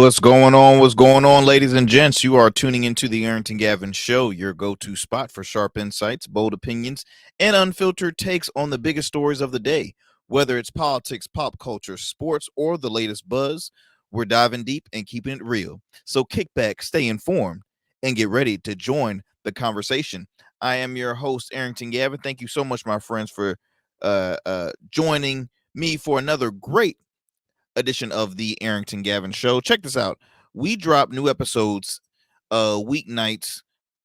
What's going on? What's going on, ladies and gents? You are tuning into the Arrington Gavin Show, your go-to spot for sharp insights, bold opinions, and unfiltered takes on the biggest stories of the day. Whether it's politics, pop culture, sports, or the latest buzz, we're diving deep and keeping it real. So kick back, stay informed, and get ready to join the conversation. I am your host, Arrington Gavin. Thank you so much, my friends, for joining me for another great edition of the Arrington Gavin Show. Check this out. We drop new episodes weeknights,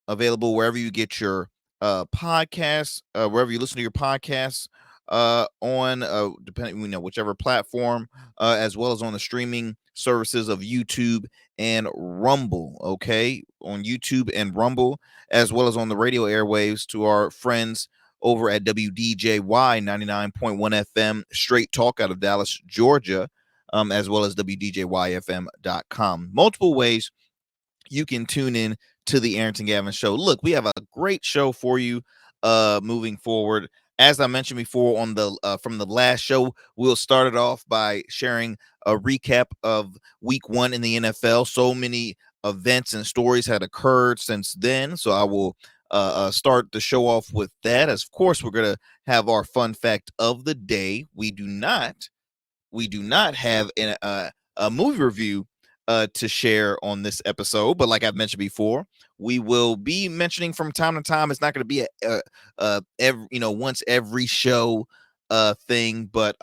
available wherever you get your podcasts, wherever you listen to your podcasts, on depending, whichever platform, as well as on the streaming services of YouTube and Rumble. Okay, on YouTube and Rumble, as well as on the radio airwaves to our friends over at WDJY 99.1 FM Straight Talk out of Dallas, Georgia, as well as WDJYFM.com. Multiple ways you can tune in to the Arrington Gavin Show. Look, we have a great show for you moving forward. As I mentioned before on the from the last show, we'll start it off by sharing a recap of week 1 in the NFL. So many events and stories had occurred since then. So I will start the show off with that. As of course, we're going to have our fun fact of the day. We do not have a movie review to share on this episode, but like I've mentioned before, we will be mentioning from time to time. It's not going to be a every once every show thing, but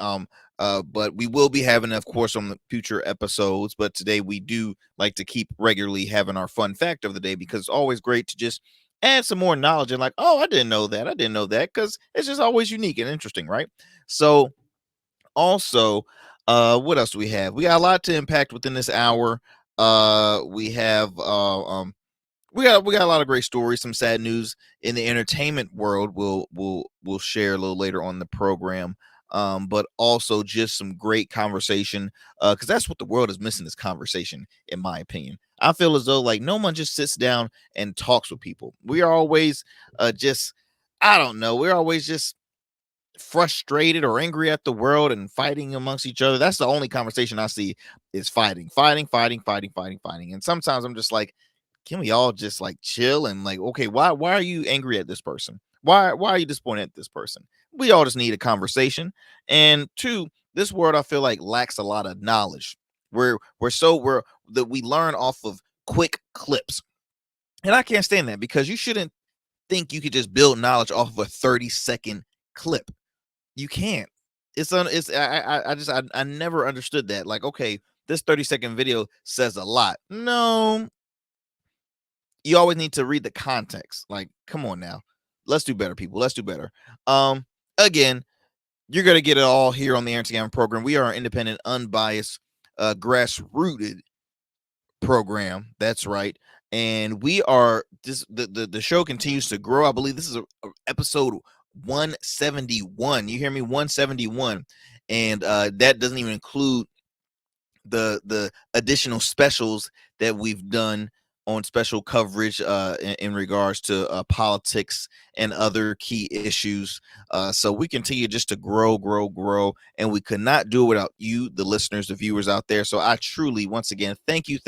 we will be having, of course, on the future episodes. But today we do like to keep regularly having our fun fact of the day, because it's always great to just add some more knowledge and like, oh, I didn't know that, because it's just always unique and interesting, right? So also, what else do we have? We got a lot to impact within this hour. We have we got a lot of great stories, some sad news in the entertainment world. We'll share a little later on the program. But also just some great conversation, because that's what the world is missing, is conversation, in my opinion. I feel as though like no one just sits down and talks with people. We are always just, I don't know, we're always just frustrated or angry at the world and fighting amongst each other. That's the only conversation I see, is fighting. And sometimes I'm just like, can we all just like chill and like, okay, why are you angry at this person? Why are you disappointed at this person? We all just need a conversation. And two, this world I feel like lacks a lot of knowledge. We're that we learn off of quick clips. And I can't stand that, because you shouldn't think you could just build knowledge off of a 30-second clip. You can't. I never understood that. Like, okay, this 30-second video says a lot. No, you always need to read the context. Like, come on now. Let's do better, people. Let's do better. Again, you're gonna get it all here on the Arrington Gavin program. We are an independent, unbiased, grassrooted program. That's right. And we are the show continues to grow. I believe this is a episode 171. You hear me? 171. And that doesn't even include the additional specials that we've done on special coverage in regards to politics and other key issues. So we continue just to grow, and we could not do it without you, the listeners, the viewers out there. So I truly, once again, thank you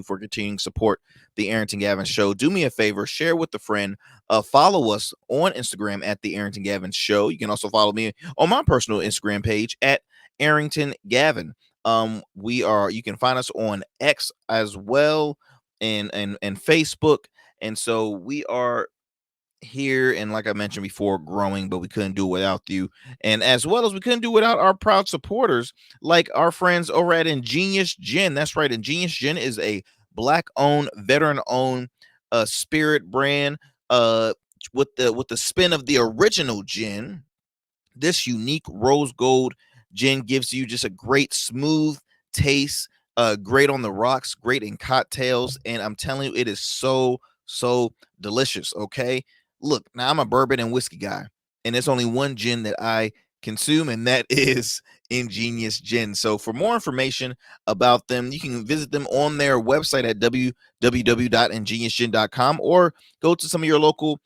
for continuing to support the Arrington Gavin Show. Do me a favor, share with a friend. Follow us on Instagram at the Arrington Gavin Show. You can also follow me on my personal Instagram page at Arrington Gavin. You can find us on X as well, and Facebook. And so we are here, and like I mentioned before, growing, but we couldn't do it without you. And as well as we couldn't do it without our proud supporters, like our friends over at Ingenious Gin. That's right. Ingenious Gin is a Black-owned, veteran-owned spirit brand with the spin of the original gin. This unique rose gold gin gives you just a great smooth taste, great on the rocks, great in cocktails, and I'm telling you, it is so delicious. Okay, look, now I'm a bourbon and whiskey guy, and there's only one gin that I consume, and that is Ingenious Gin. So for more information about them, you can visit them on their website at www.ingeniousgin.com, or go to some of your local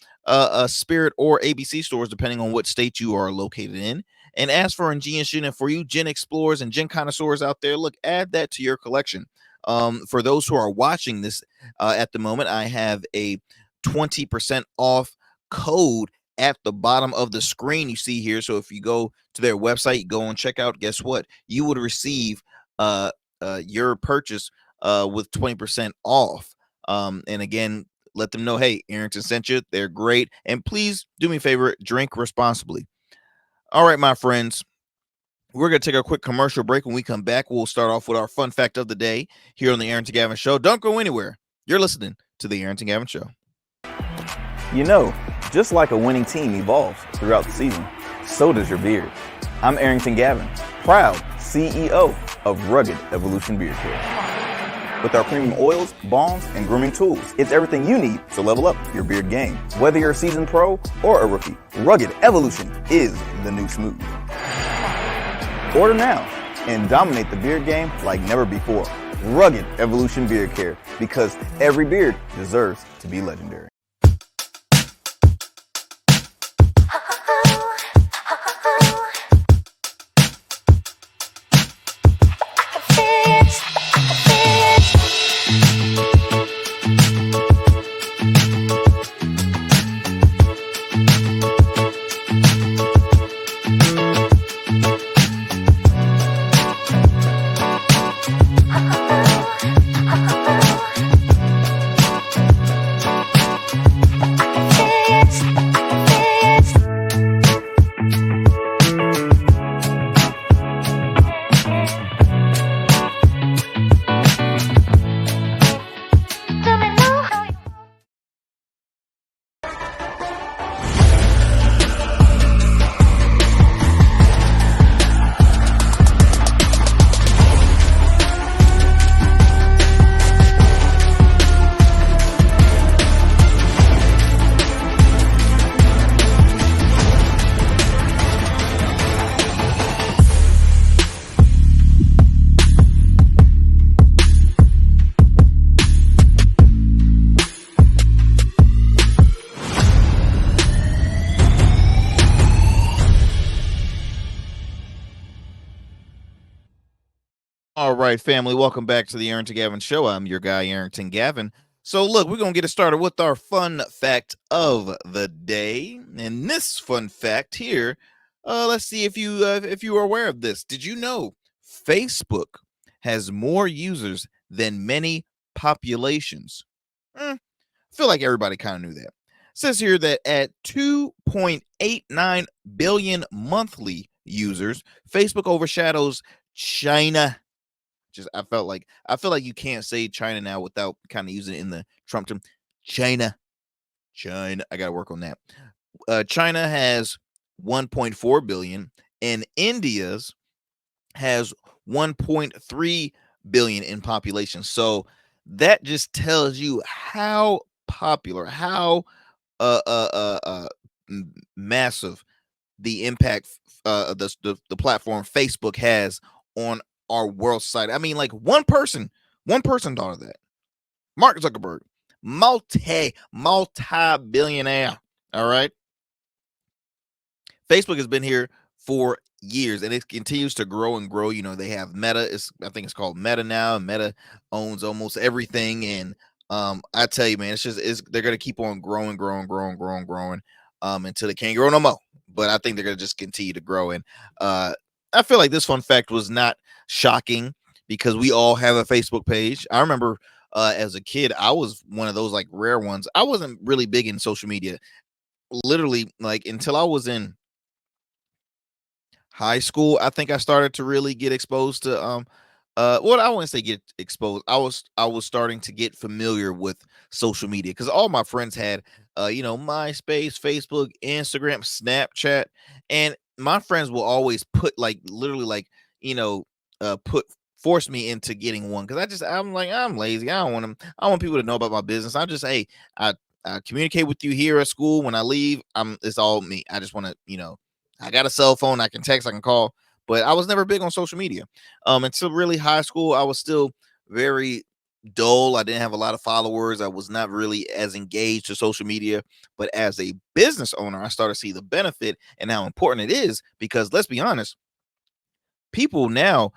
Spirit or ABC stores, depending on what state you are located in, and ask for Ingenious Gin. And for you gin explorers and gin connoisseurs out there, look, add that to your collection. For those who are watching this at the moment, I have a 20% off code at the bottom of the screen you see here. So if you go to their website, go and check out, guess what? You would receive your purchase with 20% off. And again, let them know, hey, Arrington sent you. They're great. And please do me a favor, drink responsibly. All right, my friends. We're going to take a quick commercial break. When we come back, we'll start off with our fun fact of the day here on the Arrington Gavin Show. Don't go anywhere. You're listening to the Arrington Gavin Show. You know, just like a winning team evolves throughout the season, so does your beard. I'm Arrington Gavin, proud CEO of Rugged Evolution Beard Care. With our premium oils, balms, and grooming tools, it's everything you need to level up your beard game. Whether you're a seasoned pro or a rookie, Rugged Evolution is the new smooth. Order now and dominate the beard game like never before. Rugged Evolution Beard Care, because every beard deserves to be legendary. All right, family, welcome back to the Arrington Gavin Show. I'm your guy, Arrington Gavin. So, look, we're going to get it started with our fun fact of the day. And this fun fact here, let's see if you are aware of this. Did you know Facebook has more users than many populations? I feel like everybody kind of knew that. It says here that at 2.89 billion monthly users, Facebook overshadows China. I feel like you can't say China now without kind of using it in the Trump term. China. I gotta work on that. China has 1.4 billion, and India's has 1.3 billion in population. So that just tells you how popular, how massive the impact the platform Facebook has on our world society. I mean, like one person thought of that. Mark Zuckerberg, multi-billionaire. All right. Facebook has been here for years and it continues to grow and grow. You know, they have Meta. I think it's called Meta now. Meta owns almost everything. And I tell you, man, they're gonna keep on growing until they can't grow no more. But I think they're gonna just continue to grow. And I feel like this fun fact was not shocking because we all have a Facebook page. I remember as a kid, I was one of those like rare ones. I wasn't really big in social media, literally, like until I was in high school. I think I started to really get exposed to well, I wouldn't say get exposed. I was starting to get familiar with social media because all my friends had MySpace, Facebook, Instagram, Snapchat, and my friends will always put like literally like force me into getting one because I'm like, I'm lazy. I want people to know about my business. I communicate with you here at school. When I leave, it's all me. I just want to, I got a cell phone. I can text, I can call, but I was never big on social media. Until really high school, I was still very dull. I didn't have a lot of followers. I was not really as engaged to social media. But as a business owner, I started to see the benefit and how important it is because let's be honest, people now,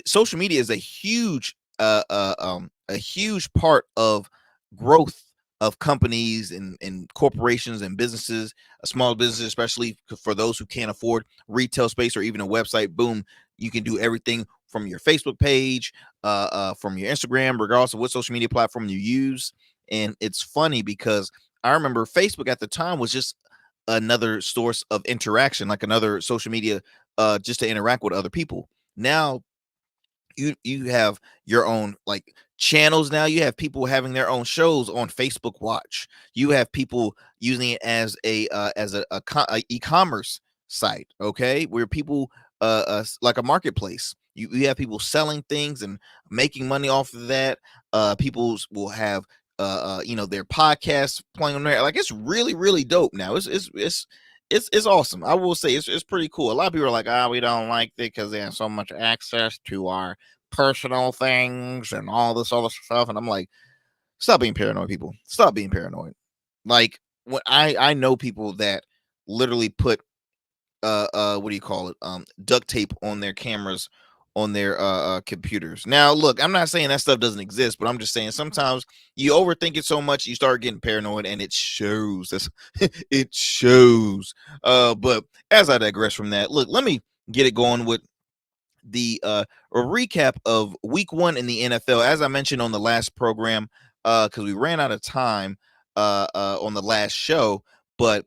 social media is a huge a huge part of growth of companies and corporations and businesses, small businesses, especially for those who can't afford retail space or even a website. Boom, you can do everything from your Facebook page, from your Instagram, regardless of what social media platform you use. And it's funny because I remember Facebook at the time was just another source of interaction, like another social media, just to interact with other people. Now you have your own like channels. Now you have people having their own shows on Facebook Watch. You have people using it as a e-commerce site, okay, where people like a marketplace. You have people selling things and making money off of that. People will have their podcasts playing on there. Like, it's really really dope now. It's awesome. I will say it's pretty cool. A lot of people are like, we don't like it because they have so much access to our personal things and all this other stuff. And I'm like, stop being paranoid, people. Stop being paranoid. Like, when I know people that literally put what do you call it? Duct tape on their cameras on their computers. Now, look, I'm not saying that stuff doesn't exist, but I'm just saying sometimes you overthink it so much, you start getting paranoid, and it shows. It shows. But as I digress from that, look, let me get it going with the a recap of week 1 in the NFL. As I mentioned on the last program, because we ran out of time on the last show, but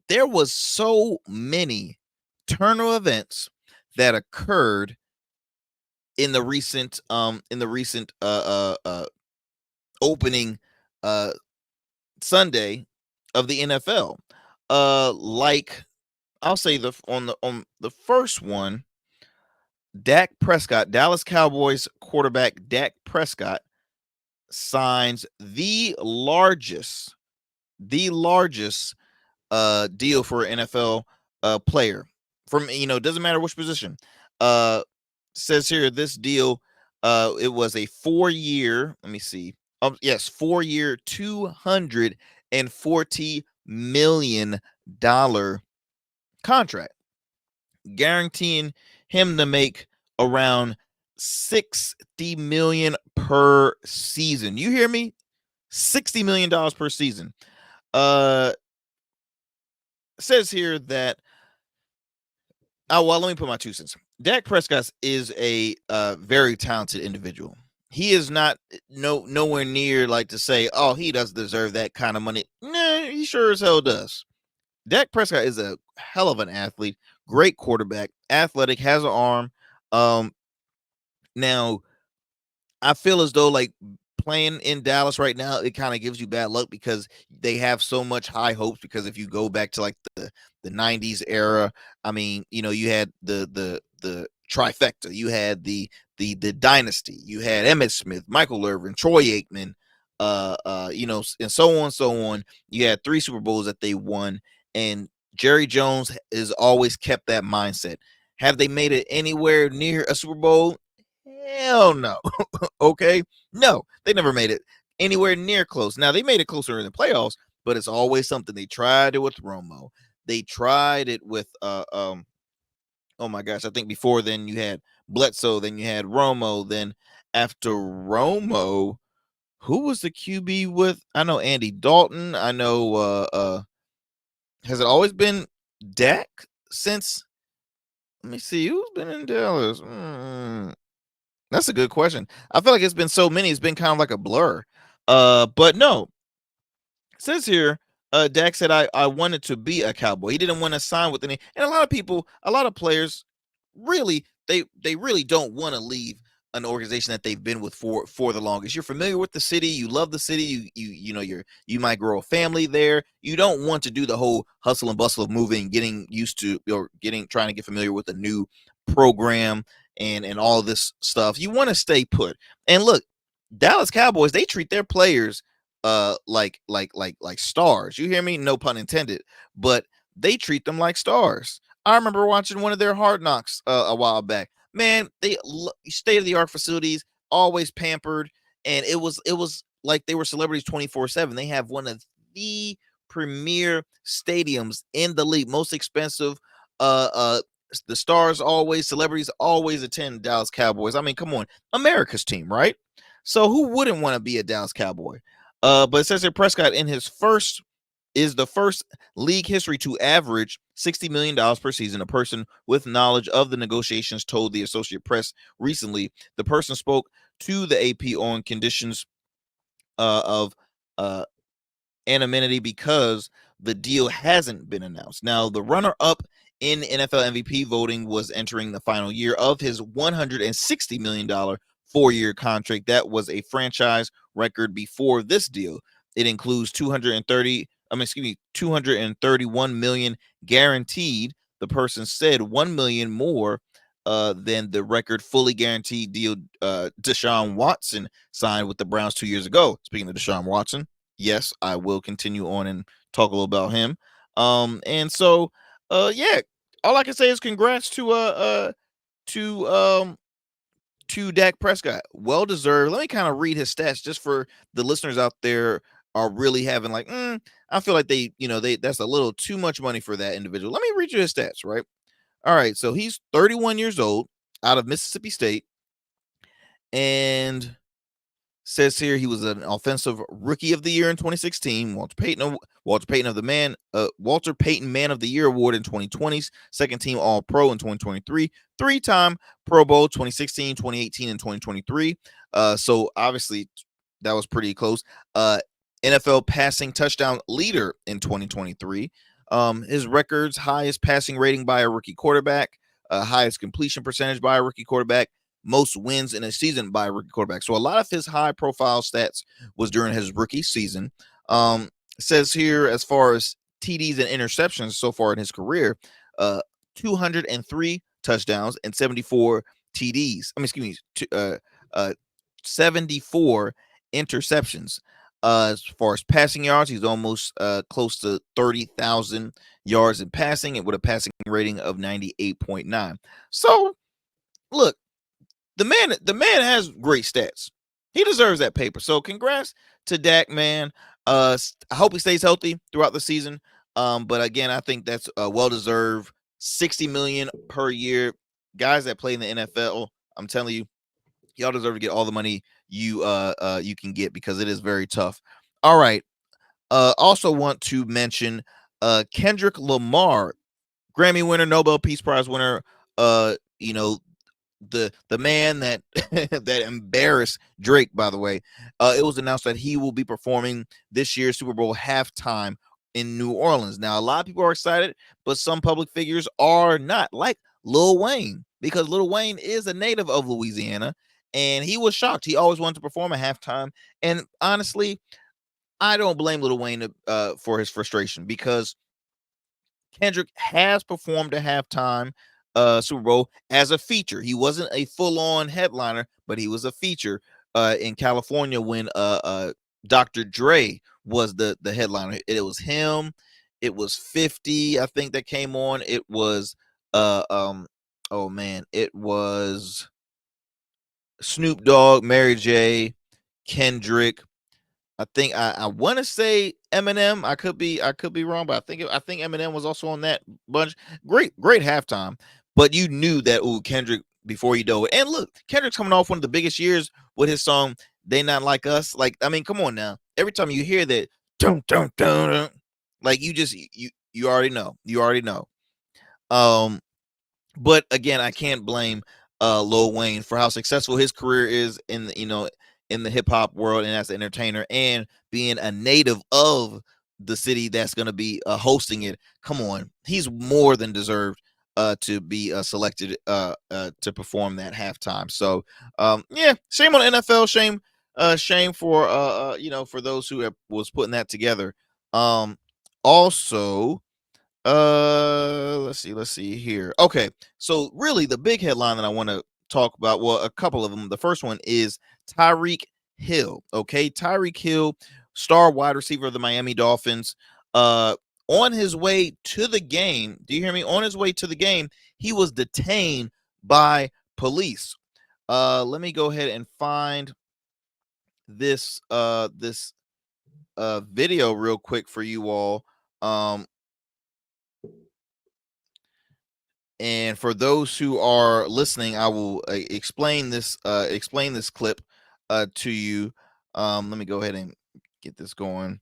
there was so many turn of events that occurred in the recent opening Sunday of the NFL. Like, I'll say on the first one, Dak Prescott, Dallas Cowboys quarterback Dak Prescott signs the largest deal for an NFL player from, doesn't matter which position. Says here this deal, it was a 4-year, let me see. Yes, 4-year, $240 million contract, guaranteeing him to make around 60 million per season. You hear me? $60 million per season. Says here that, let me put my 2 cents. Dak Prescott is a very talented individual. He is not nowhere near like to say, oh, he doesn't deserve that kind of money. Nah, he sure as hell does. Dak Prescott is a hell of an athlete, great quarterback, athletic, has an arm. Now, I feel as though, like, playing in Dallas right now, it kind of gives you bad luck because they have so much high hopes. Because if you go back to like the 90s era, I mean, you had the trifecta, you had the dynasty, you had Emmitt Smith, Michael Irvin, Troy Aikman, and so on, so on. You had 3 Super Bowls that they won, and Jerry Jones has always kept that mindset. Have they made it anywhere near a Super Bowl? Hell no. Okay. No, they never made it anywhere near close. Now, they made it closer in the playoffs, but it's always something. They tried it with Romo. They tried it with oh my gosh, I think before then you had Bledsoe, then you had Romo, then after Romo, who was the QB with? I know Andy Dalton. I know has it always been Dak since? Let me see, who's been in Dallas? That's a good question. I feel like it's been so many, it's been kind of like a blur. But no, it says here, Dak said, I wanted to be a Cowboy. He didn't want to sign with any, and a lot of people, a lot of players, really, they really don't want to leave an organization that they've been with for the longest. You're familiar with the city, you love the city, you might grow a family there. You don't want to do the whole hustle and bustle of moving, getting used to, or trying to get familiar with a new program and all this stuff. You want to stay put. And look, Dallas Cowboys, they treat their players like stars. You hear me? No pun intended. But they treat them like stars. I remember watching one of their Hard Knocks a while back. Man, they state of the art facilities, always pampered, and it was like they were celebrities 24/7. They have one of the premier stadiums in the league, most expensive the stars always, celebrities always attend Dallas Cowboys. I mean, come on, America's team, right? So who wouldn't want to be a Dallas Cowboy? But it says here Prescott in his first is the first league history to average $60 million per season. A person with knowledge of the negotiations told the Associated Press recently. The person spoke to the AP on conditions of anonymity because the deal hasn't been announced. Now, the runner-up in NFL MVP voting was entering the final year of his $160 million four-year contract. That was a franchise record before this deal. It includes 231 million guaranteed. The person said 1 million more than the record fully guaranteed deal Deshaun Watson signed with the Browns 2 years ago. Speaking of Deshaun Watson, yes, I will continue on and talk a little about him. And so, yeah, all I can say is congrats to to Dak Prescott. Well deserved. Let me kind of read his stats just for the listeners out there are really having like, I feel like they that's a little too much money for that individual. Let me read you his stats, right? All right, so he's 31 years old, out of Mississippi State, and says here he was an offensive rookie of the year in 2016. Walter Payton Man of the Year award in 2020. Second team All Pro in 2023. Three-time Pro Bowl 2016, 2018, and 2023. So obviously that was pretty close. NFL passing touchdown leader in 2023. His records: highest passing rating by a rookie quarterback, highest completion percentage by a rookie quarterback, most wins in a season by a rookie quarterback. So a lot of his high profile stats was during his rookie season. Says here as far as TDs and interceptions so far in his career, 203 touchdowns and 74 TDs. I mean, excuse me, 74 interceptions. As far as passing yards, he's almost close to 30,000 yards in passing, and with a passing rating of 98.9. So, look, the man has great stats. He deserves that paper. So congrats to Dak, man. I hope he stays healthy throughout the season. But again, I think that's well deserved. 60 million per year. Guys that play in the NFL, I'm telling you, y'all deserve to get all the money you can get because it is very tough. All right. Also want to mention Kendrick Lamar, Grammy winner, Nobel Peace Prize winner. You know, the man that that embarrassed Drake, by the way. It was announced that he will be performing this year's Super Bowl halftime in New Orleans. Now, a lot of people are excited, but some public figures are not, like Lil Wayne, because Lil Wayne is a native of Louisiana, and he was shocked. He always wanted to perform at halftime, and honestly, I don't blame Lil Wayne for his frustration because Kendrick has performed a halftime Super Bowl as a feature. He wasn't a full-on headliner, but he was a feature in California when Dr. Dre was the headliner. It was him. It was 50, I think, that came on. It was oh man, it was Snoop Dogg, Mary J, Kendrick. I want to say Eminem. I could be wrong, but I think Eminem was also on that bunch. Great halftime, but you knew that Kendrick before you know it. And look, Kendrick's coming off one of the biggest years with his song "They Not Like Us." Like, I mean, come on now. Every time you hear that, dun, dun, dun, dun, like you already know. You already know. Um, but again, I can't blame Lil Wayne for how successful his career is in in the hip hop world and as an entertainer and being a native of the city that's going to be hosting it. Come on, he's more than deserved to be selected to perform that halftime. So yeah, shame on NFL, shame for for those who was putting that together. Also, let's see here. Okay, so really the big headline that I want to talk about, well, a couple of them. The first one is Tyreek Hill. Okay, Tyreek Hill, star wide receiver of the Miami Dolphins, on his way to the game. Do you hear me? On his way to the game, he was detained by police. Let me go ahead and find this video real quick for you all. Um And for those who are listening, I will explain this clip to you. Let me go ahead and get this going.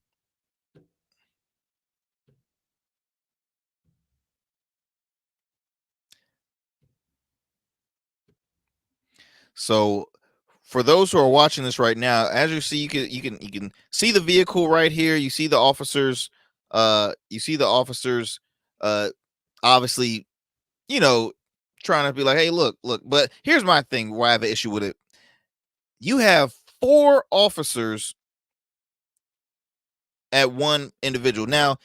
So for those who are watching this right now, as you see, you can see the vehicle right here. You see the officers. Obviously, trying to be like, hey, look. But here's my thing: why I have an issue with it. You have 4 officers at one individual. Now,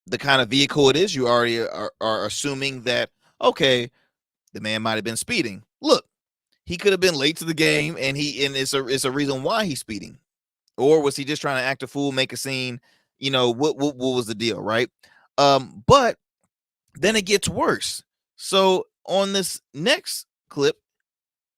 the kind of vehicle it is, you already are assuming that, okay, the man might have been speeding. Look, he could have been late to the game, and it's a reason why he's speeding. Or was he just trying to act a fool, make a scene? What was the deal, right? But then it gets worse. So on this next clip,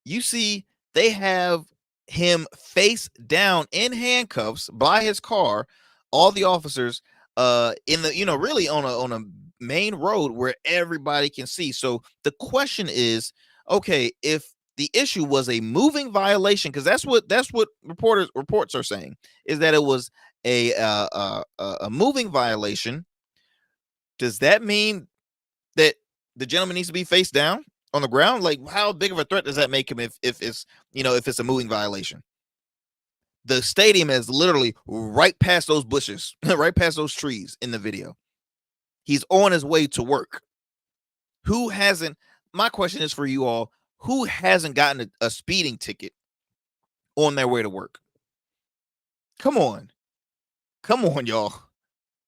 you see they have him face down in handcuffs by his car, all the officers in the really on a main road where everybody can see. So the question is, okay, if the issue was a moving violation, because that's what reports are saying, is that it was a moving violation. Does that mean that the gentleman needs to be face down on the ground? Like, how big of a threat does that make him if it's a moving violation? The stadium is literally right past those bushes, right past those trees in the video. He's on his way to work. Who hasn't? My question is for you all: who hasn't gotten a speeding ticket on their way to work? Come on, y'all.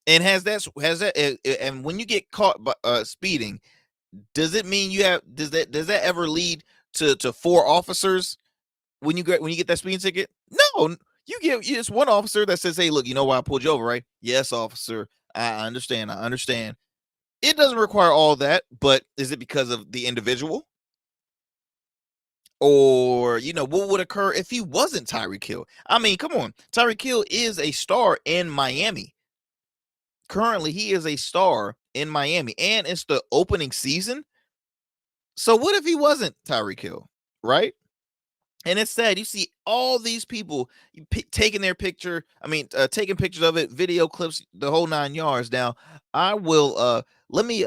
And has that? And when you get caught by speeding, does it mean does that ever lead to 4 officers when you get that speeding ticket? No, you get it's one officer that says, hey, look, you know why I pulled you over, right? Yes, officer, I understand. It doesn't require all that, but is it because of the individual? Or what would occur if he wasn't Tyrek Hill? I mean, come on, Tyrek Hill is a star in Miami. Currently, he is a star in Miami, and it's the opening season. So what if he wasn't Tyrek Hill, right? And it's sad. You see all these people taking their picture. I mean, taking pictures of it, video clips, the whole 9 yards. Now, I will let me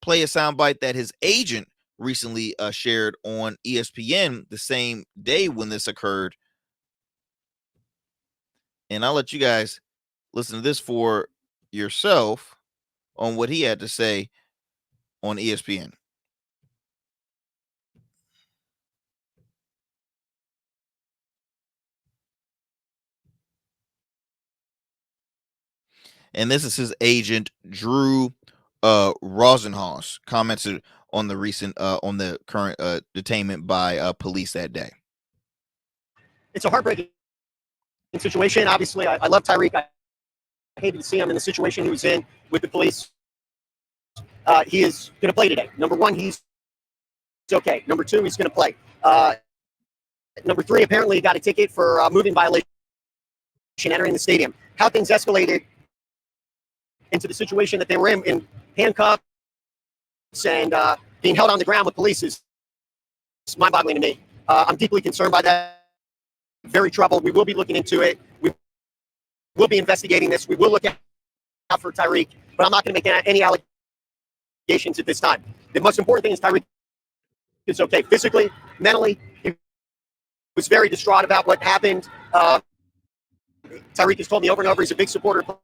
play a soundbite that his agent recently shared on ESPN the same day when this occurred, and I'll let you guys listen to this for yourself on what he had to say on ESPN. And this is his agent, Drew Rosenhaus, commented on the recent on the current detainment by police that day. It's a heartbreaking situation. Obviously, I love Tyrek. I hated to see him in the situation he was in with the police. He is going to play today. Number 1, he's okay. Number 2, he's going to play. Number 3, apparently he got a ticket for moving violation entering the stadium. How things escalated into the situation that they were in handcuffs and being held on the ground with police is mind-boggling to me. I'm deeply concerned by that. Very troubled. We will be looking into it. We will be investigating this. We will look out for Tyrek, but I'm not going to make any allegations at this time. The most important thing is Tyrek is okay physically, mentally. He was very distraught about what happened. Tyrek has told me over and over he's a big supporter of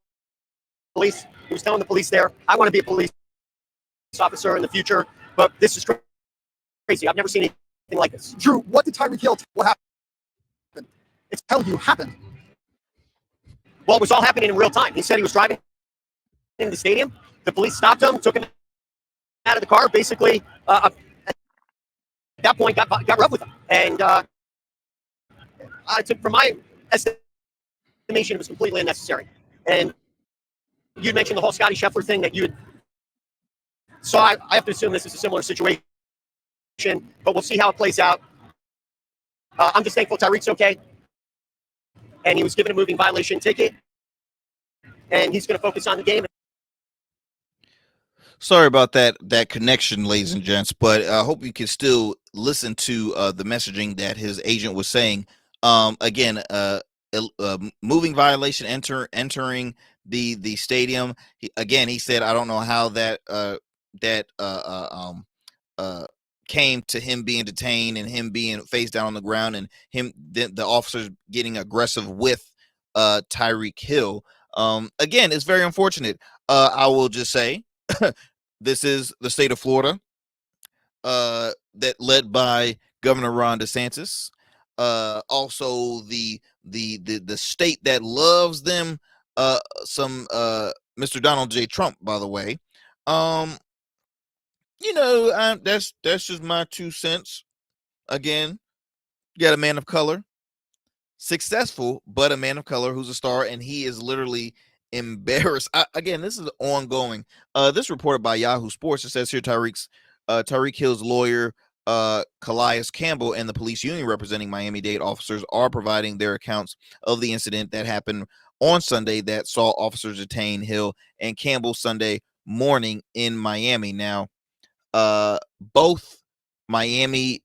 police. He was telling the police there, I want to be a police officer in the future, but this is crazy. I've never seen anything like this. Drew, what did Tyrek Hill what happened? It's tell you happened. Well, it was all happening in real time. He said he was driving in the stadium. The police stopped him, took him out of the car, basically at that point got rough with him. And from my estimation, it was completely unnecessary. And you mentioned the whole Scotty Scheffler thing that you had. So I have to assume this is a similar situation, but we'll see how it plays out. I'm just thankful Tyrek's okay. And he was given a moving violation ticket. And he's going to focus on the game. Sorry about that connection, ladies and gents, but I hope you can still listen to the messaging that his agent was saying. Again, moving violation, entering the stadium. He said, I don't know how that uh, came to him being detained and him being face down on the ground and the officers getting aggressive with Tyrek Hill. Again, it's very unfortunate. I will just say this is the state of Florida, that led by Governor Ron DeSantis. Also the state that loves them some Mr. Donald J. Trump, by the way. Um, that's just my 2 cents. Again, you got a man of color, successful, but a man of color who's a star, and he is literally embarrassed. Again, this is ongoing. This reported by Yahoo Sports. It says here Tyrek Hill's lawyer, Calais Campbell, and the police union representing Miami-Dade officers are providing their accounts of the incident that happened on Sunday that saw officers detain Hill and Campbell Sunday morning in Miami. Now, both Miami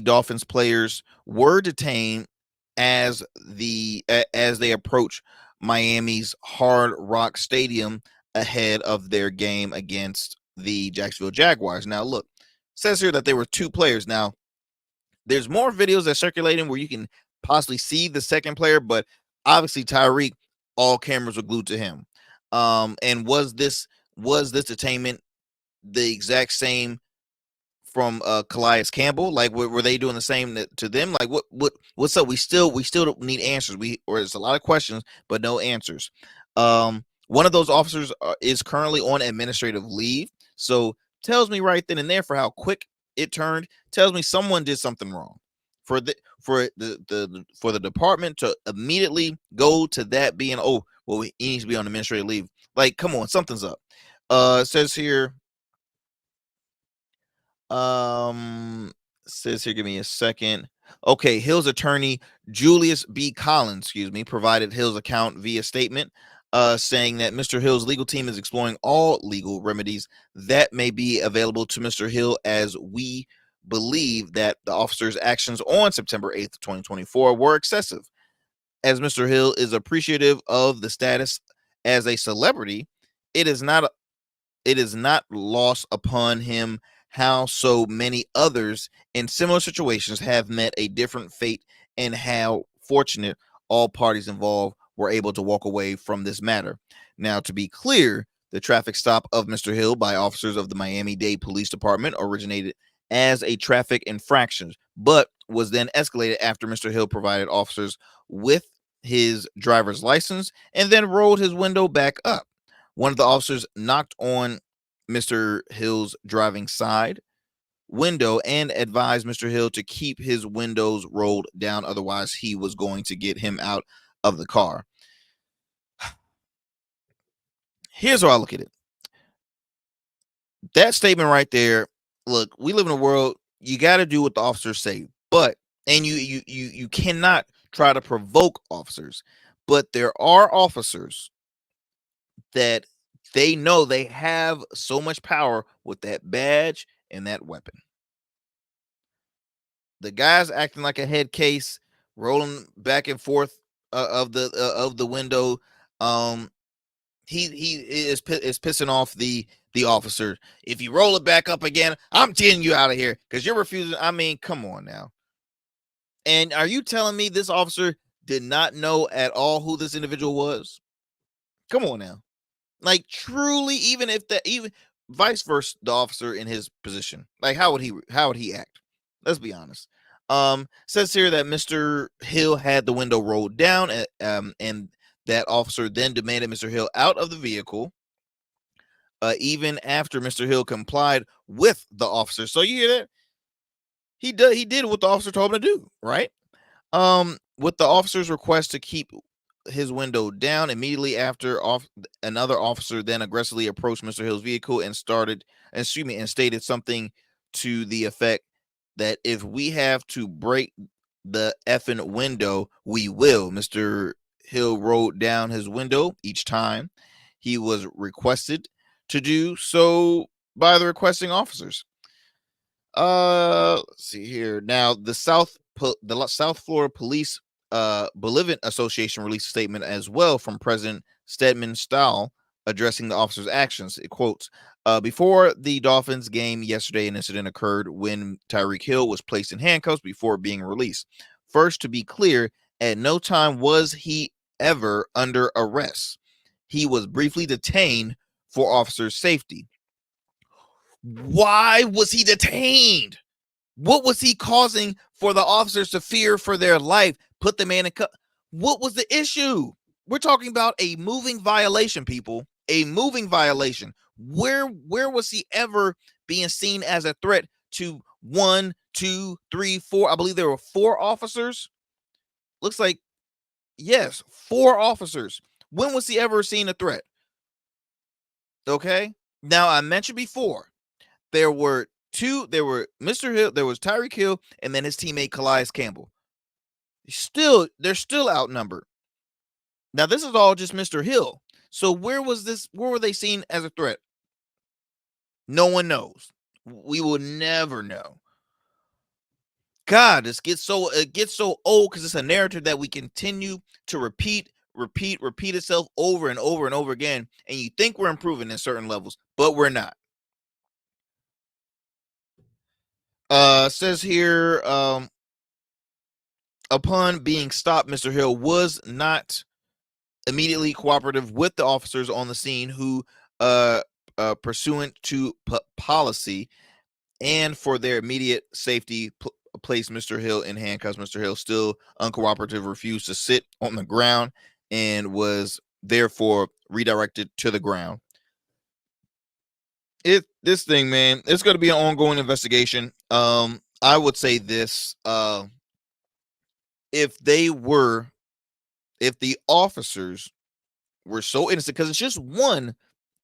Dolphins players were detained as they approach Miami's Hard Rock Stadium ahead of their game against the Jacksonville Jaguars. Now, look, it says here that there were 2 players. Now, there's more videos that circulating where you can possibly see the second player, but obviously Tyrek, all cameras were glued to him. And was this detainment the exact same from Calais Campbell? Like, were they doing the same to them? Like, what's up? We still don't need answers. There's a lot of questions, but no answers. One of those officers is currently on administrative leave, so tells me right then and there for how quick it turned. Tells me someone did something wrong. For the department to immediately go to that being, oh well, he needs to be on administrative leave. Like, come on, something's up. It says here. Says here, give me a second. Okay, Hill's attorney Julius B. Collins, provided Hill's account via statement, saying that Mr. Hill's legal team is exploring all legal remedies that may be available to Mr. Hill, as we believe that the officer's actions on September 8th, 2024 were excessive. As Mr. Hill is appreciative of the status as a celebrity, it is not lost upon him how so many others in similar situations have met a different fate, and how fortunate all parties involved were able to walk away from this matter. Now, to be clear, the traffic stop of Mr. Hill by officers of the Miami-Dade Police Department originated as a traffic infraction, but was then escalated after Mr. Hill provided officers with his driver's license and then rolled his window back up. One of the officers knocked on Mr. Hill's driving side window and advised Mr. Hill to keep his windows rolled down, otherwise he was going to get him out of the car. Here's how I look at it. That statement right there, look, we live in a world, you got to do what the officers say, and you cannot try to provoke officers, but there are officers that they know they have so much power with that badge and that weapon. The guy's acting like a head case, rolling back and forth of the window. He is pissing off the officer. If you roll it back up again, I'm getting you out of here because you're refusing. I mean, come on now. And are you telling me this officer did not know at all who this individual was? Come on now. Like, truly, even vice versa, the officer in his position, like, how would he act? Let's be honest. Says here that Mr. Hill had the window rolled down, and that officer then demanded Mr. Hill out of the vehicle, even after Mr. Hill complied with the officer. So you hear that? He did what the officer told him to do, right? With the officer's request to keep his window down, immediately after, another officer then aggressively approached Mr. Hill's vehicle and stated something to the effect that if we have to break the effing window, we will. Mr. Hill rolled down his window each time he was requested to do so by the requesting officers. Let's see here. Now, the South Florida Police Benevolent Association released a statement as well from President Stedman Stahl addressing the officers' actions. It quotes, before the Dolphins game yesterday, an incident occurred when Tyrek Hill was placed in handcuffs before being released. First, to be clear, at no time was he ever under arrest. He was briefly detained for officers' safety. Why was he detained? What was he causing for the officers to fear for their life? Put the man in what was the issue? We're talking about a moving violation, people. A moving violation. Where was he ever being seen as a threat to 1, 2, 3, 4? I believe there were 4 officers. Looks like, yes, 4 officers. When was he ever seen a threat? Okay. Now, I mentioned before, there were Mr. Hill, there was Tyrek Hill, and then his teammate Calais Campbell. They're still outnumbered. Now, this is all just Mr. Hill. So where were they seen as a threat? No one knows. We will never know. God, it gets so old because it's a narrative that we continue to repeat itself over and over and over again. And you think we're improving in certain levels, but we're not. Says here, upon being stopped, Mr. Hill was not immediately cooperative with the officers on the scene who, pursuant to policy and for their immediate safety, placed Mr. Hill in handcuffs. Mr. Hill, still uncooperative, refused to sit on the ground and was therefore redirected to the ground. This thing, man, it's going to be an ongoing investigation. I would say this, if the officers were so innocent, because it's just one,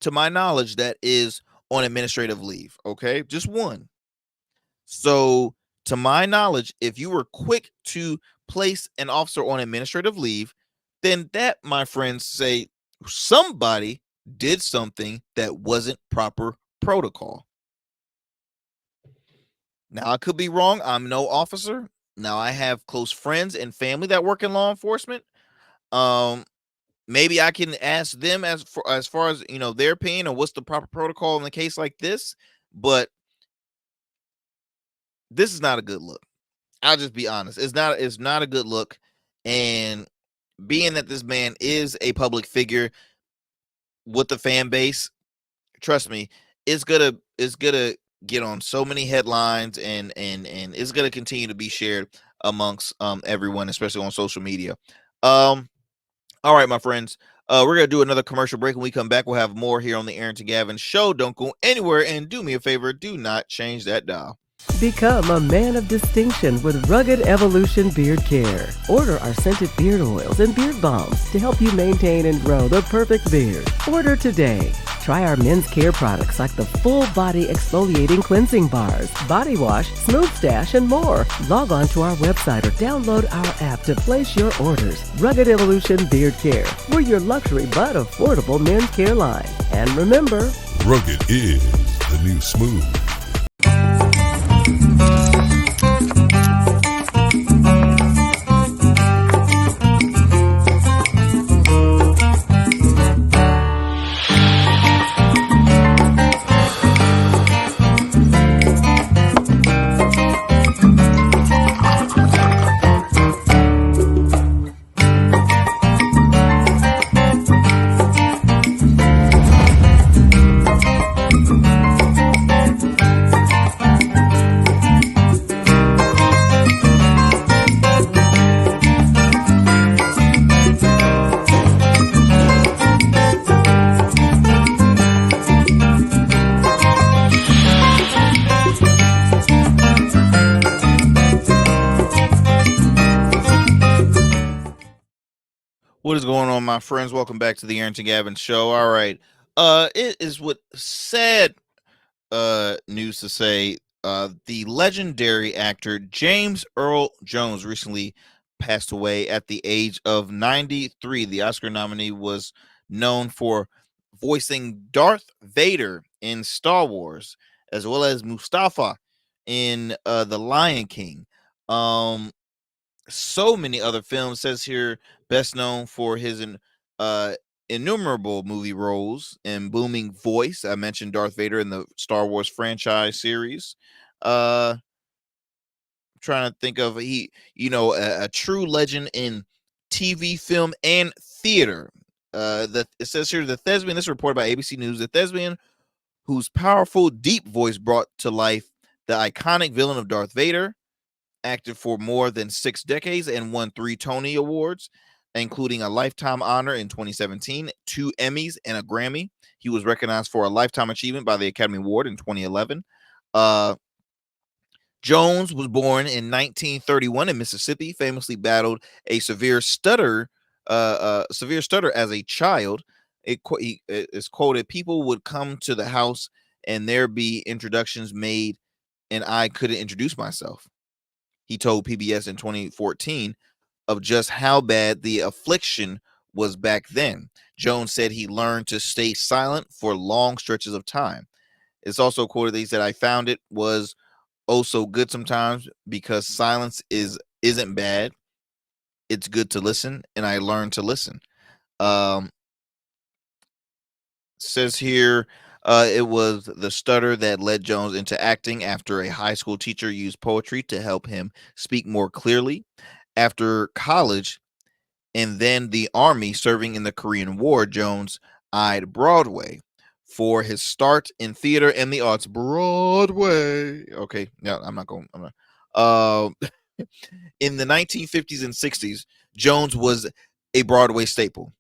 to my knowledge, that is on administrative leave. Okay, just one. So, to my knowledge, if you were quick to place an officer on administrative leave, then that, my friends, say somebody did something that wasn't proper protocol. Now, I could be wrong. I'm no officer. Now, I have close friends and family that work in law enforcement. Maybe I can ask them as far as, their opinion or what's the proper protocol in a case like this. But this is not a good look. I'll just be honest. It's not a good look. And being that this man is a public figure with the fan base, trust me, it's gonna get on so many headlines, and it's gonna continue to be shared amongst everyone, especially on social media. All right, my friends. We're gonna do another commercial break. When we come back, we'll have more here on the Arrington Gavin Show. Don't go anywhere, and do me a favor, do not change that dial. Become a man of distinction with Rugged Evolution Beard Care. Order our scented beard oils and beard balms to help you maintain and grow the perfect beard. Order today. Try our men's care products like the full body exfoliating cleansing bars, body wash, smooth stash, and more. Log on to our website or download our app to place your orders. Rugged Evolution Beard Care. We're your luxury but affordable men's care line. And remember, rugged is the new smooth. What is going on, my friends? Welcome back to the Arrington Gavin Show. All right. It is with sad news to say, the legendary actor James Earl Jones recently passed away at the age of 93. The Oscar nominee was known for voicing Darth Vader in Star Wars, as well as Mustafa in The Lion King. So many other films. Says here, best known for his uh, innumerable movie roles and booming voice. I mentioned Darth Vader in the Star Wars franchise series. Trying to think of a true legend in TV, film, and theater. It says here the thespian. This is reported by ABC News. The thespian whose powerful, deep voice brought to life the iconic villain of Darth Vader, acted for more than 6 decades and won 3 Tony Awards, including a Lifetime Honor in 2017, 2 Emmys, and a Grammy. He was recognized for a Lifetime Achievement by the Academy Award in 2011. Jones was born in 1931 in Mississippi, famously battled a severe stutter as a child. It is quoted, "People would come to the house and there be introductions made and I couldn't introduce myself." He told PBS in 2014 of just how bad the affliction was back then. Jones said he learned to stay silent for long stretches of time. It's also quoted that he said, "I found it was oh so good sometimes because silence isn't bad. It's good to listen, and I learned to listen." Says here, it was the stutter that led Jones into acting after a high school teacher used poetry to help him speak more clearly. After college and then the Army serving in the Korean War, Jones eyed Broadway for his start in theater and the arts. Broadway. Okay, no, I'm not going. I'm not. In the 1950s and 60s, Jones was a Broadway staple.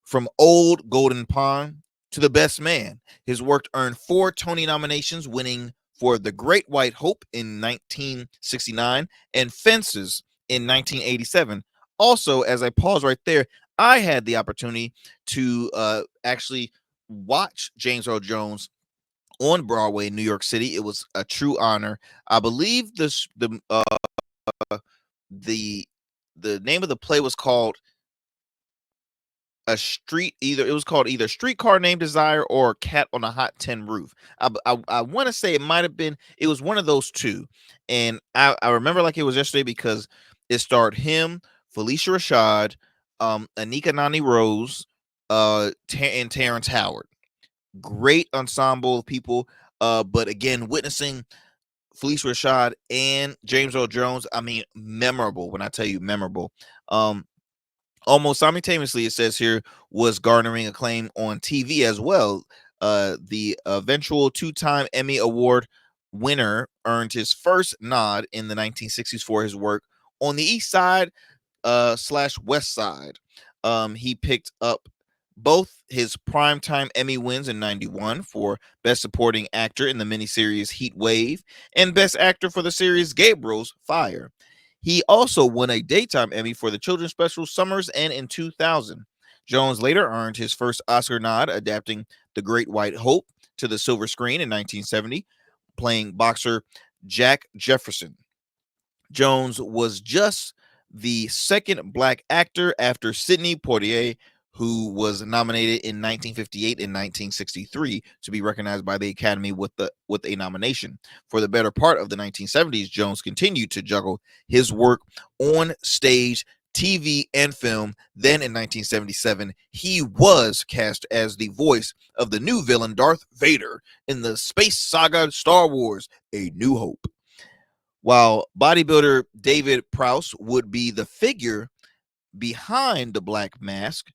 From Old Golden Pond to The Best Man, his work earned 4 Tony nominations, winning for The Great White Hope in 1969 and Fences in 1987. Also, as I pause right there, I had the opportunity to actually watch James Earl Jones on Broadway in New York City. It was a true honor. I believe the name of the play was called it was called either Streetcar Named Desire or Cat on a Hot Tin Roof. I want to say it was one of those two. And I remember like it was yesterday because it starred him, Felicia Rashad, Anika Nani Rose, and Terrence Howard. Great ensemble of people. But again, witnessing Felicia Rashad and James Earl Jones, I mean, memorable. When I tell you memorable, almost simultaneously, it says here, was garnering acclaim on TV as well. The eventual 2-time Emmy Award winner earned his first nod in the 1960s for his work on the East Side / West Side. He picked up both his primetime Emmy wins in 91 for Best Supporting Actor in the miniseries Heat Wave and Best Actor for the series Gabriel's Fire. He also won a daytime Emmy for the children's special Summers and in 2000. Jones later earned his first Oscar nod adapting The Great White Hope to the silver screen in 1970, playing boxer Jack Jefferson. Jones was just the second black actor after Sidney Poitier, who was nominated in 1958 and 1963 to be recognized by the Academy with a nomination. For the better part of the 1970s, Jones continued to juggle his work on stage, TV, and film. Then in 1977, he was cast as the voice of the new villain Darth Vader in the space saga Star Wars: A New Hope. While bodybuilder David Prowse would be the figure behind the black mask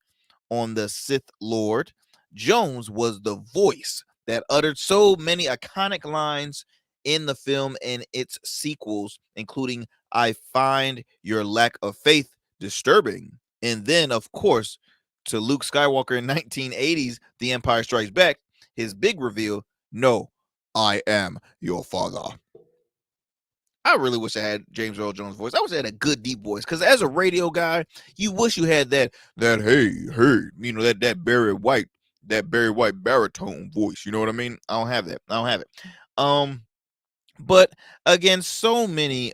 on the Sith Lord, Jones was the voice that uttered so many iconic lines in the film and its sequels, including "I find your lack of faith disturbing." And then, of course, to Luke Skywalker in 1980's The Empire Strikes Back, his big reveal, "No, I am your father." I really wish I had James Earl Jones' voice. I wish I had a good deep voice, because as a radio guy, you wish you had that hey, that Barry White baritone voice. You know what I mean? I don't have that. I don't have it. But again, so many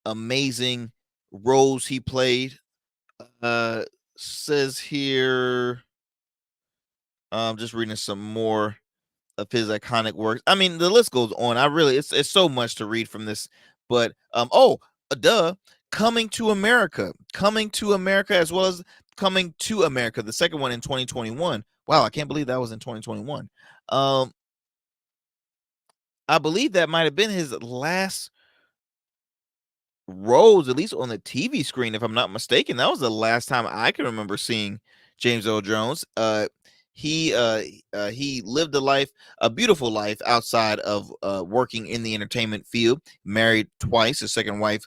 amazing roles he played. Says here, Just reading some more of his iconic works. I mean, the list goes on. It's so much to read from this. But Coming to America, as well as Coming to America, the second one in 2021. Wow, I can't believe that was in 2021. I believe that might have been his last roles, at least on the TV screen, if I'm not mistaken. That was the last time I can remember seeing James Earl Jones. He lived a beautiful life outside of working in the entertainment field. Married twice. His second wife,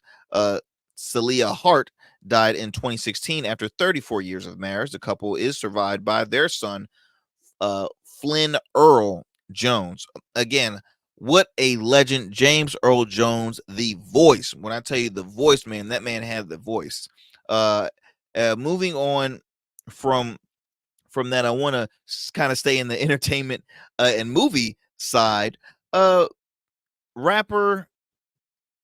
Celia Hart, died in 2016 after 34 years of marriage. The couple is survived by their son, Flynn Earl Jones. Again, what a legend, James Earl Jones, the voice. When I tell you the voice, man, that man had the voice. Moving on from that, I want to kind of stay in the entertainment and movie side. Rapper,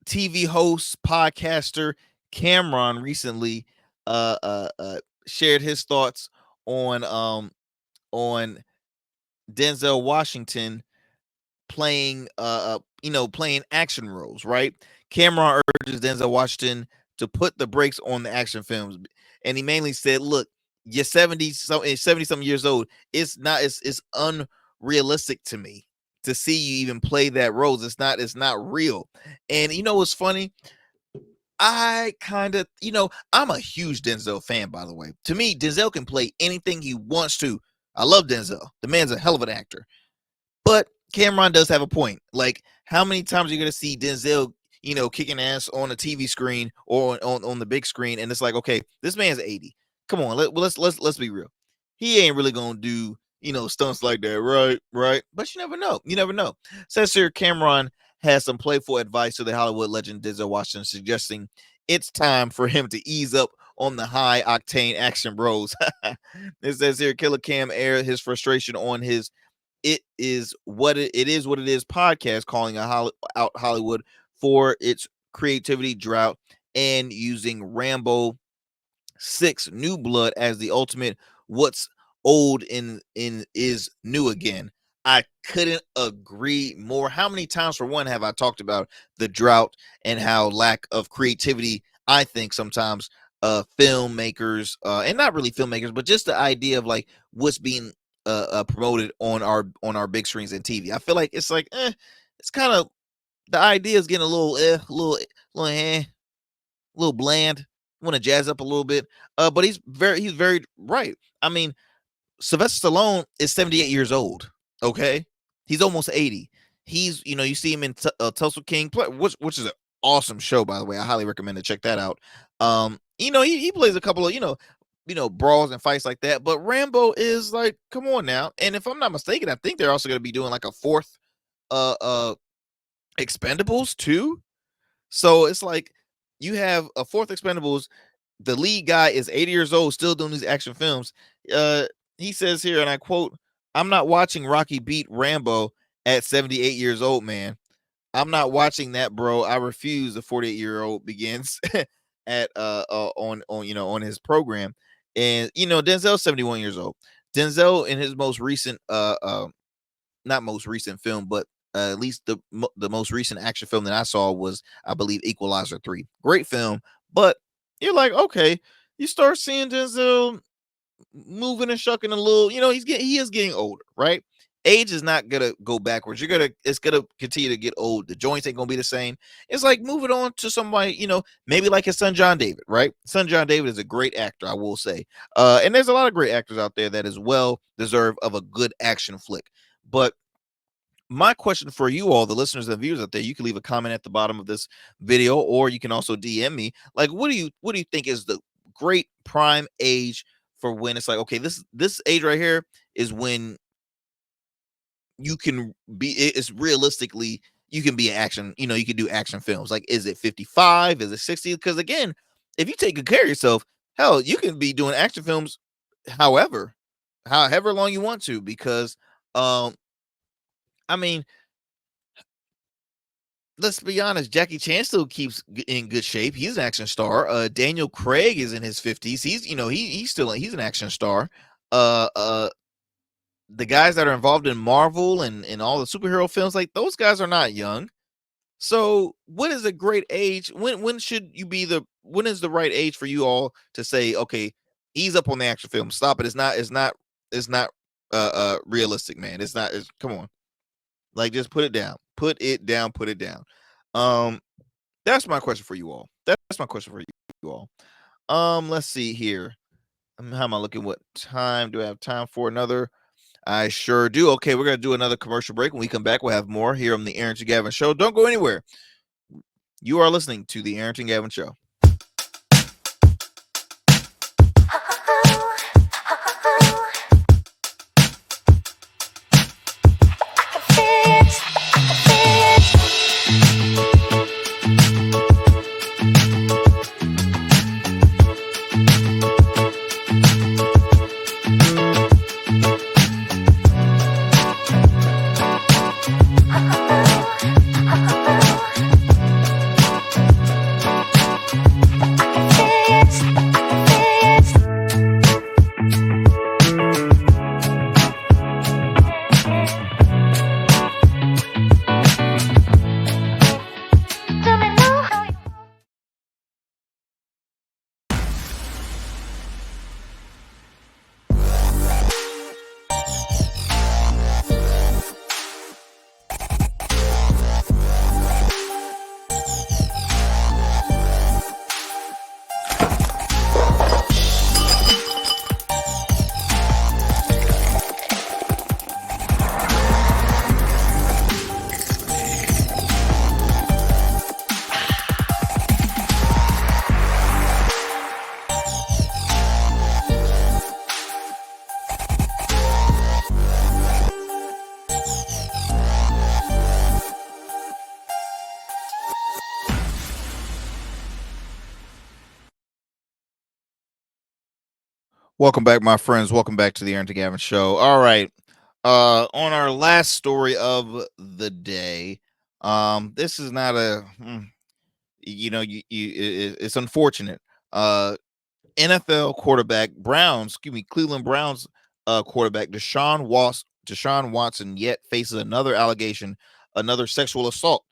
TV host, podcaster Camron recently shared his thoughts on Denzel Washington playing playing action roles, right? Camron urges Denzel Washington to put the brakes on the action films, and he mainly said, look, you're 70 something years old. It's unrealistic to me to see you even play that role. It's not real. And what's funny, I kind of, I'm a huge Denzel fan, by the way. To me, Denzel can play anything he wants to. I love Denzel. The man's a hell of an actor. But Camron does have a point. Like, how many times are you going to see Denzel, kicking ass on a TV screen or on the big screen? And it's like, okay, this man's 80. Come on, let's be real. He ain't really going to do, stunts like that, right? But you never know. You never know. Says here, Camron has some playful advice to the Hollywood legend Denzel Washington, suggesting it's time for him to ease up on the high octane action roles. It says here, Killer Cam aired his frustration on his It Is What It Is podcast, calling out Hollywood for its creativity drought and using Rambo 6 New Blood as the ultimate what's old in is new again. I couldn't agree more. How many times, for one, have I talked about the drought and how lack of creativity, I think sometimes filmmakers, and not really filmmakers, but just the idea of like what's being promoted on our big screens and TV. I feel like it's kind of, the idea is getting a little bland. Want to jazz up a little bit, but he's very right. I mean, Sylvester Stallone is 78 years old. Okay, he's almost 80. He's, you see him in Tulsa King, which is an awesome show, by the way. I highly recommend to check that out. He plays a couple of brawls and fights like that. But Rambo is like, come on now. And if I'm not mistaken, I think they're also going to be doing like a fourth Expendables too. So it's like you have a fourth Expendables. The lead guy is 80 years old, still doing these action films. He says here, and I quote, "I'm not watching Rocky beat Rambo at 78 years old, man. I'm not watching that, bro. I refuse." The 48-year-old begins at on his program. And Denzel's 71 years old. Denzel, in his most recent not most recent film, but at least the most recent action film that I saw was, I believe, Equalizer 3. Great film, but you're like, okay, you start seeing Denzel moving and shucking a little. He is getting older, right? Age is not gonna go backwards. It's gonna continue to get old. The joints ain't gonna be the same. It's like moving on to somebody, maybe like his son John David, right? Son John David is a great actor, I will say. And there's a lot of great actors out there that is well deserved of a good action flick. But my question for you all, the listeners and viewers out there, you can leave a comment at the bottom of this video, or you can also DM me. Like, what do you think is the great prime age for when it's like, okay, this age right here is when you can be, it's realistically, you can be an action, you can do action films. Like, is it 55? Is it 60? Because again, if you take good care of yourself, hell, you can be doing action films however long you want to, because I mean, let's be honest, Jackie Chan still keeps in good shape. He's an action star. Daniel Craig is in his 50s. He's, he's an action star. the guys that are involved in Marvel and all the superhero films, like those guys are not young. So what is a great age? When should you be when is the right age for you all to say, okay, ease up on the action film. Stop it. It's not realistic, man. Come on. Like just put it down. Put it down. That's my question for you all. That's my question for you all. Let's see here. How am I looking? What time do I have time for another? I sure do. Okay, we're going to do another commercial break. When we come back, we'll have more here on the Arrington Gavin Show. Don't go anywhere. You are listening to the Arrington Gavin Show. Welcome back, my friends. Welcome back to the Arrington Gavin Show. All right. On our last story of the day, this is not it's unfortunate. NFL quarterback Cleveland Browns quarterback Deshaun Watson yet faces another sexual assault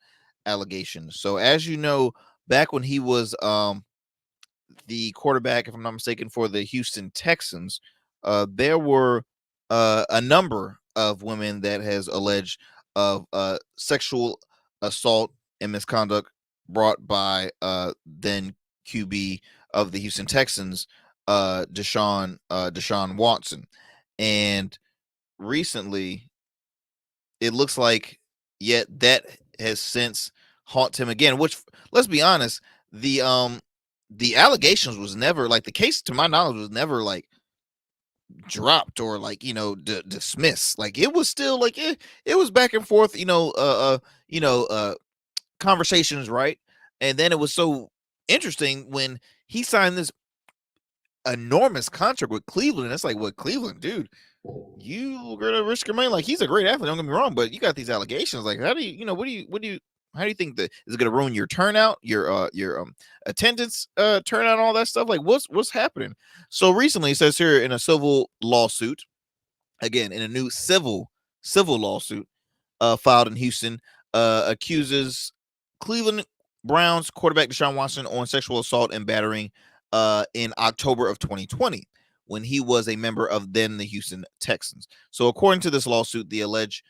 allegation. So as you know, back when he was the quarterback, if I'm not mistaken, for the Houston Texans, there were a number of women that has alleged of sexual assault and misconduct brought by then QB of the Houston Texans, Deshaun Watson. And recently, it looks like yet that has since haunted him again. Which, let's be honest, the allegations was never, like, the case to my knowledge was never like dropped or like dismissed. Like it was still like it was back and forth, conversations, right? And then it was so interesting when he signed this enormous contract with Cleveland. It's like, what, Cleveland, dude, you gonna risk your money? Like, he's a great athlete, don't get me wrong, but you got these allegations. Like, how do you how do you think that is going to ruin your turnout, your attendance, turnout, all that stuff? Like, what's happening? So recently, it says here in a civil lawsuit, again in a new civil lawsuit filed in Houston, accuses Cleveland Browns quarterback Deshaun Watson on sexual assault and battering in October of 2020 when he was a member of then the Houston Texans. So according to this lawsuit, the alleged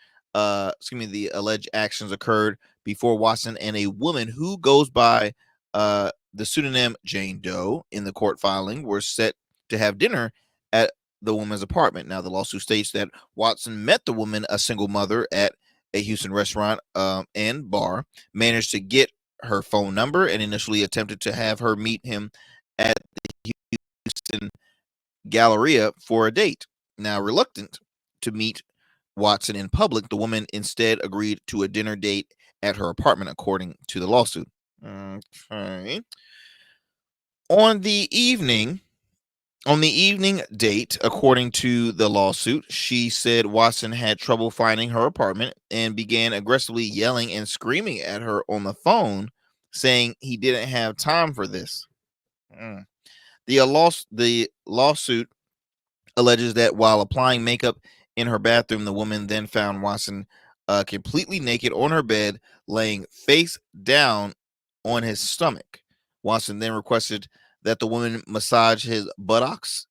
actions occurred before Watson and a woman who goes by the pseudonym Jane Doe in the court filing were set to have dinner at the woman's apartment. Now, the lawsuit states that Watson met the woman, a single mother, at a Houston restaurant and bar, managed to get her phone number, and initially attempted to have her meet him at the Houston Galleria for a date. Now, reluctant to meet Watson in public, the woman instead agreed to a dinner date at her apartment, according to the lawsuit. Okay. On the evening date, according to the lawsuit, she said Watson had trouble finding her apartment and began aggressively yelling and screaming at her on the phone, saying he didn't have time for this. The lawsuit alleges that while applying makeup In her bathroom, the woman then found Watson completely naked on her bed, laying face down on his stomach. Watson then requested that the woman massage his buttocks,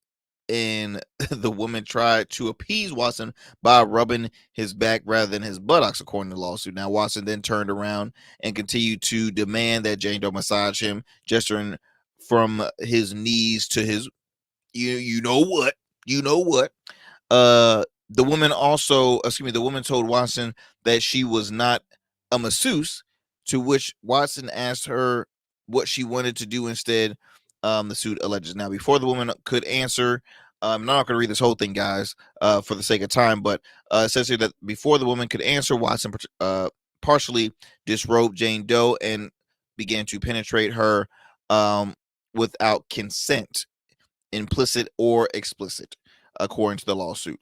and the woman tried to appease Watson by rubbing his back rather than his buttocks, according to the lawsuit. Now, Watson then turned around and continued to demand that Jane Doe massage him, gesturing from his knees to his, you know what, you know what. The woman the woman told Watson that she was not a masseuse, to which Watson asked her what she wanted to do instead. The suit alleges. Now, before the woman could answer, I'm not going to read this whole thing, guys, for the sake of time, but it says here that before the woman could answer, Watson partially disrobed Jane Doe and began to penetrate her without consent, implicit or explicit, according to the lawsuit.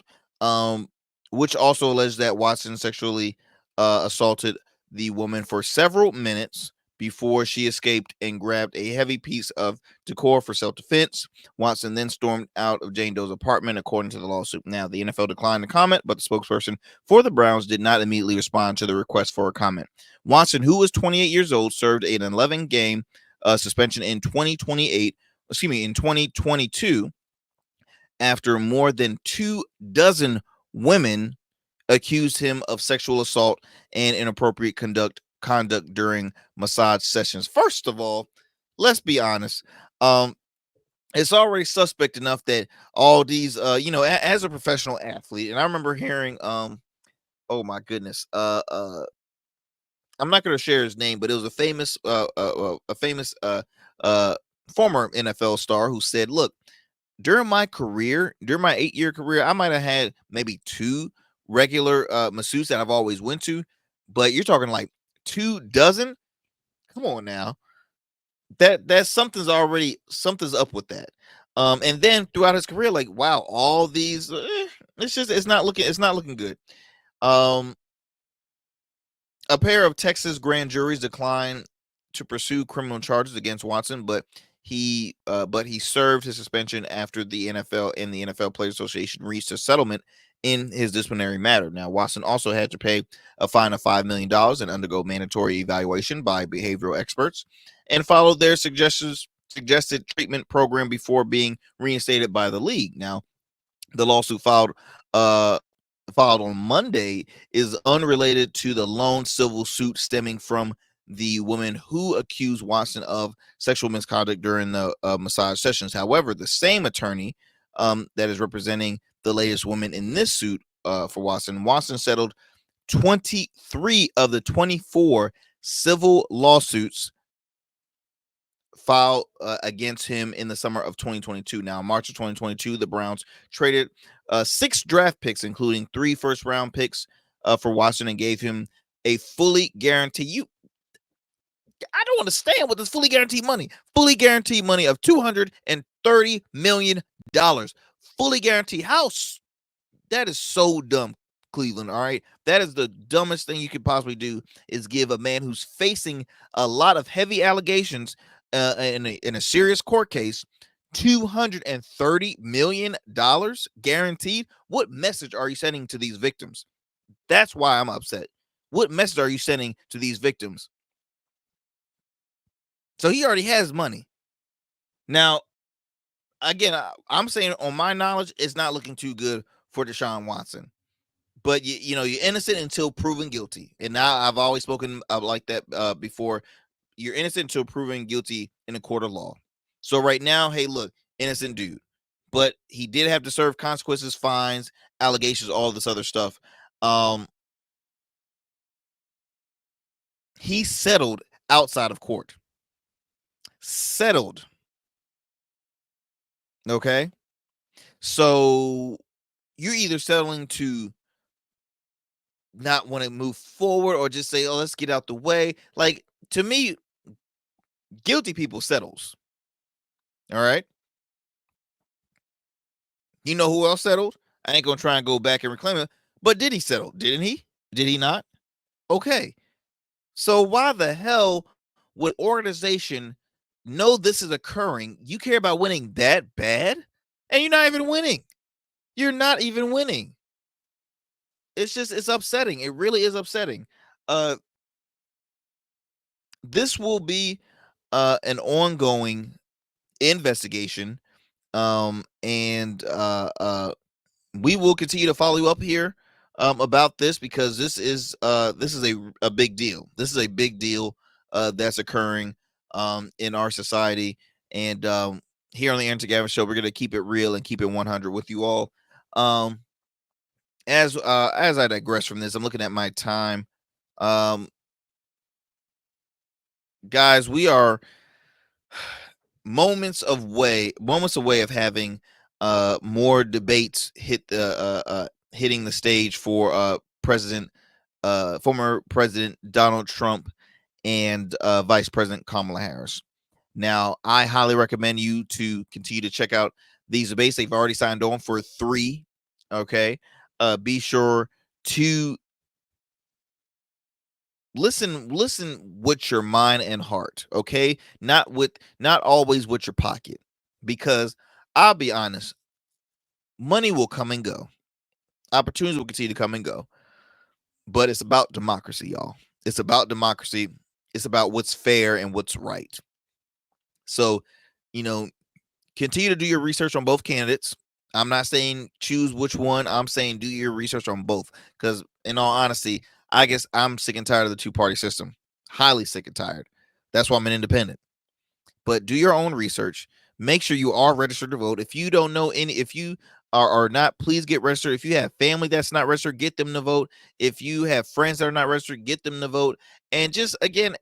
Which also alleged that Watson sexually assaulted the woman for several minutes before she escaped and grabbed a heavy piece of decor for self-defense. Watson then stormed out of Jane Doe's apartment, according to the lawsuit. Now, the NFL declined to comment, but the spokesperson for the Browns did not immediately respond to the request for a comment. Watson, who was 28 years old, served an 11-game suspension in 2022 after more than 24 women accused him of sexual assault and inappropriate conduct during massage sessions. First of all, let's be honest. It's already suspect enough that all these, as a professional athlete, and I remember hearing, oh my goodness, I'm not going to share his name, but it was a famous former NFL star who said, "Look, during my 8-year career, I might have had maybe 2 regular masseuses that I've always went to, but you're talking like 24. Come on now, that's something's up with that." And then throughout his career, like, wow, all these, it's not looking good. A pair of Texas grand juries declined to pursue criminal charges against Watson, but he served his suspension after the NFL and the NFL Players Association reached a settlement in his disciplinary matter. Now, Watson also had to pay a fine of $5 million and undergo mandatory evaluation by behavioral experts and follow their suggested treatment program before being reinstated by the league. Now, the lawsuit filed on Monday is unrelated to the lone civil suit stemming from the woman who accused Watson of sexual misconduct during the massage sessions. However, the same attorney that is representing the latest woman in this suit for Watson settled 23 of the 24 civil lawsuits filed against him in the summer of 2022. Now, in March of 2022, the Browns traded 6 draft picks, including 3 first-round picks for Watson, and gave him a fully guaranteed. I don't understand what this fully guaranteed money of $230 million. Fully guaranteed house. That is so dumb, Cleveland. All right. That is the dumbest thing you could possibly do, is give a man who's facing a lot of heavy allegations in a serious court case $230 million guaranteed. What message are you sending to these victims? That's why I'm upset. What message are you sending to these victims? So he already has money. Now, again, I'm saying on my knowledge, it's not looking too good for Deshaun Watson. But, you're innocent until proven guilty. And now I've always spoken like that before. You're innocent until proven guilty in a court of law. So right now, hey, look, innocent dude. But he did have to serve consequences, fines, allegations, all this other stuff. He settled outside of court. Settled. Okay. So you're either settling to not want to move forward or just say, oh, let's get out the way. Like, to me, guilty people settles. All right. You know who else settled? I ain't going to try and go back and reclaim it. But did he settle? Didn't he? Did he not? Okay. So why the hell would organization know this is occurring? You care about winning that bad? And you're not even winning. You're not even winning. it's upsetting. It really is upsetting. This will be an ongoing investigation. And we will continue to follow you up here about this, because this is a big deal. This is a big deal that's occurring in our society. And here on the Arrington Gavin Show, we're going to keep it real and keep it 100 with you all. As I digress from this, I'm looking at my time. Guys, we are moments away of having more debates hitting the stage for former President Donald Trump and Vice President Kamala Harris. Now, I highly recommend you to continue to check out these debates. They've already signed on for 3. Okay. Be sure to listen with your mind and heart, okay? Not always with your pocket, because I'll be honest, money will come and go. Opportunities will continue to come and go. But it's about democracy, y'all. It's about democracy. It's about what's fair and what's right. So, continue to do your research on both candidates. I'm not saying choose which one. I'm saying do your research on both, because in all honesty, I guess I'm sick and tired of the 2-party system. Highly sick and tired. That's why I'm an independent. But do your own research. Make sure you are registered to vote. If you don't know if you are not, please get registered. If you have family that's not registered, get them to vote. If you have friends that are not registered, get them to vote. And just, again,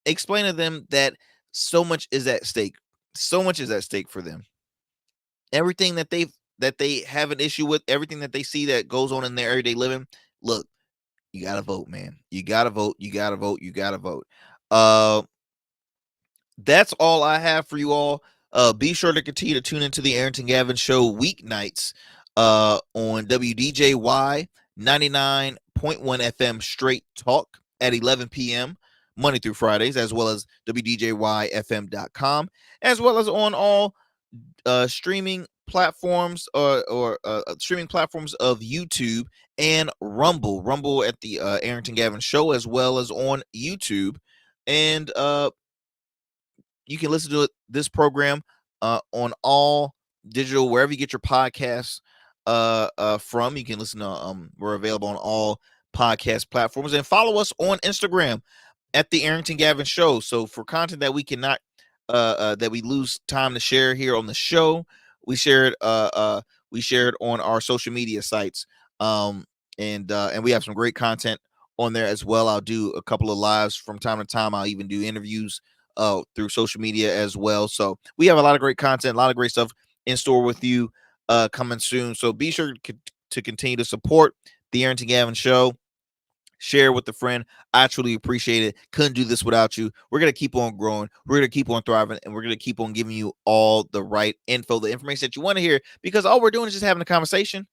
explain to them that so much is at stake. So much is at stake for them. Everything that they have an issue with, everything that they see that goes on in their everyday living, look, you gotta vote, man. You gotta vote. You gotta vote. You gotta vote. That's all I have for you all. Be sure to continue to tune into the Arrington Gavin Show weeknights on WDJY 99.1 FM Straight Talk at 11 p.m. Monday through Fridays, as well as WDJYFM.com, as well as on all streaming platforms or streaming platforms of YouTube and Rumble at the Arrington Gavin Show, as well as on YouTube. And you can listen to this program on all digital, wherever you get your podcasts from. You can listen to we're available on all podcast platforms, and follow us on Instagram at the Arrington Gavin Show. So for content that we cannot that we lose time to share here on the show, we share it on our social media sites. And we have some great content on there as well. I'll do a couple of lives from time to time. I'll even do interviews through social media as well. So we have a lot of great content, a lot of great stuff in store with you coming soon. So be sure to continue to support the Arrington Gavin Show. Share with a friend. I truly appreciate it. Couldn't do this without you. We're going to keep on growing. We're going to keep on thriving, and we're going to keep on giving you all the right info, the information that you want to hear, because all we're doing is just having a conversation.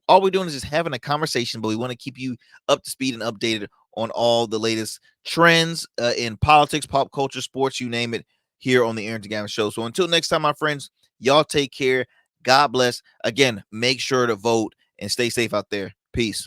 All we're doing is just having a conversation, but we want to keep you up to speed and updated on all the latest trends in politics, pop culture, sports, you name it, here on the Arrington Gavin Show. So until next time, my friends, y'all take care. God bless. Again, make sure to vote and stay safe out there. Peace.